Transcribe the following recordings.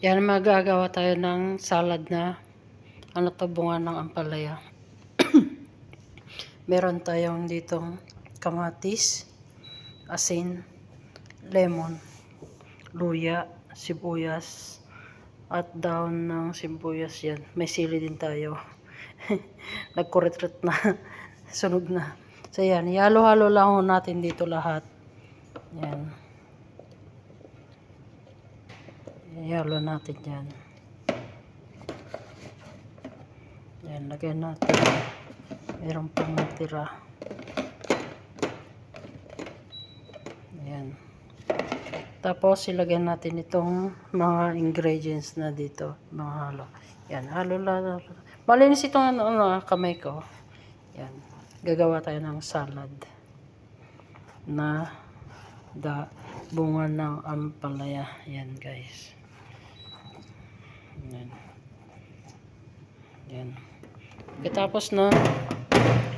Yan, magagawa tayo ng salad na bunga ng ampalaya. Meron tayong ditong kamatis, asin, lemon, luya, sibuyas, at daon ng sibuyas yan. May sili din tayo. Nagkurit-rit na. Sunog na. So yan, ihalo-halo lang natin dito lahat. Yan. Ihalo natin yan. Yan, lagyan natin. Meron pang natira. Yan. Tapos, ilagyan natin itong mga ingredients na dito. Mga halo. Yan, halo lang. Malinis itong kamay ko. Yan. Gagawa tayo ng salad na bunga ng ampalaya. Yan, guys. Yan. Yan. Tapos na,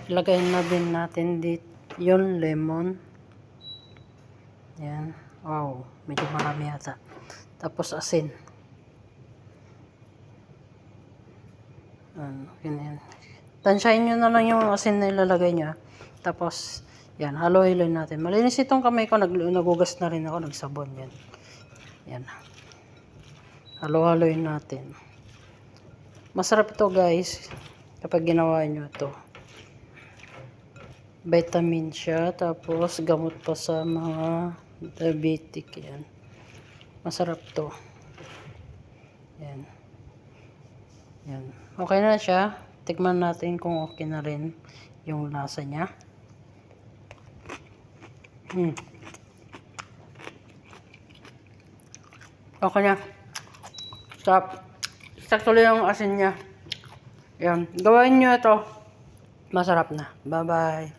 ilagay na din natin dito yung lemon. Yan. Wow, medyo marami yata. Tapos asin. Ganyan. Tansyahin nyo na lang yung asin na ilalagay nyo. Tapos, yan, halo-haloy natin. Malinis itong kamay ko. Nagugas na rin ako. Nagsabon yan. Yan. Halo-haloy natin. Masarap ito, guys. Kapag ginawa nyo ito. Vitamin siya. Tapos, gamot pa sa mga diabetic. Yan. Masarap to. Yan. Yan. Okay na siya. Tikman natin kung okay na rin yung lasa niya. Okay na. Stop. Sakto lang yung asin niya. Yan. Gawin nyo ito. Masarap na. Bye-bye.